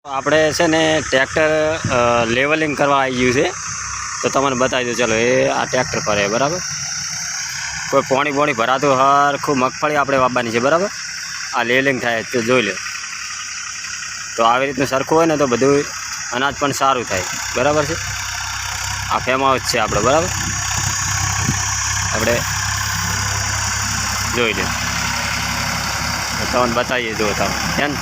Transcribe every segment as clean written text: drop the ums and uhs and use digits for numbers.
આપણે છે ને ટ્રેક્ટર લેવલિંગ કરવા આવી ગયું છે તો તમને બતાવી દઉં. ચાલો એ આ ટ્રેક્ટર પર છે બરાબર. કોઈ પોણી ભરાતું હરખું મગફળી આપણે વાવવાની છે બરાબર. આ લેવલિંગ થાય તો જોઈ લો. તો આવી રીતનું સરખું હોય ને તો બધું અનાજ પણ સારું થાય બરાબર છે. આ ફાર્મ હાઉસ છે આપણે બરાબર. આપણે જોઈ લો તમને બતાવીએ જો તમે કેમ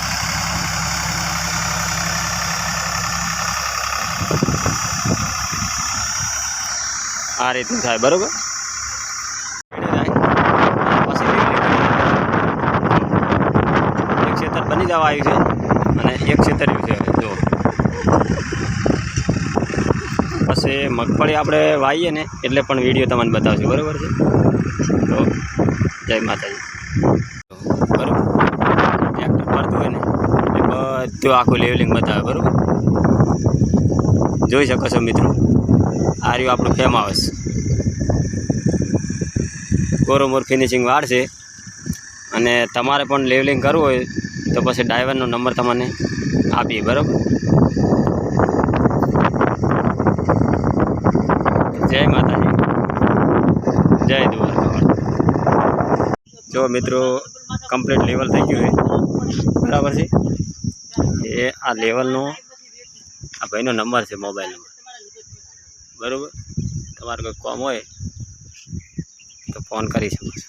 આ રીતનું થાય બરાબર. એક ક્ષેત્ર બની જવા આવ્યું છે અને એક ક્ષેત્ર છે જો. પછી મગફળી આપણે વાવીએ ને એટલે પણ વિડીયો તમને બતાવશે બરાબર છે. તો જય માતાજી બરાબર. ટ્રેક્ટર ફરતું હોય ને એ બધું આખું લેવલિંગ બતાવે બરાબર. જોઈ શકો છો મિત્રો. આ રહ્યું આપણું ફેમ હાઉસ. કોરોમોર ફિનિશિંગ વાળ છે અને તમારે પણ લેવલિંગ કરવું હોય તો પછી ડ્રાઈવરનો નંબર તમને આપીએ બરાબર. જય માતાજી જય દ્વારકા. જો મિત્રો કમ્પ્લીટ લેવલ થઈ ગયું છે બરાબર છે. એ આ લેવલનો આ ભાઈનો નંબર છે, મોબાઈલ નંબર બરાબર. તમારે કોઈ કામ હોય તો ફોન કરી શકો છો.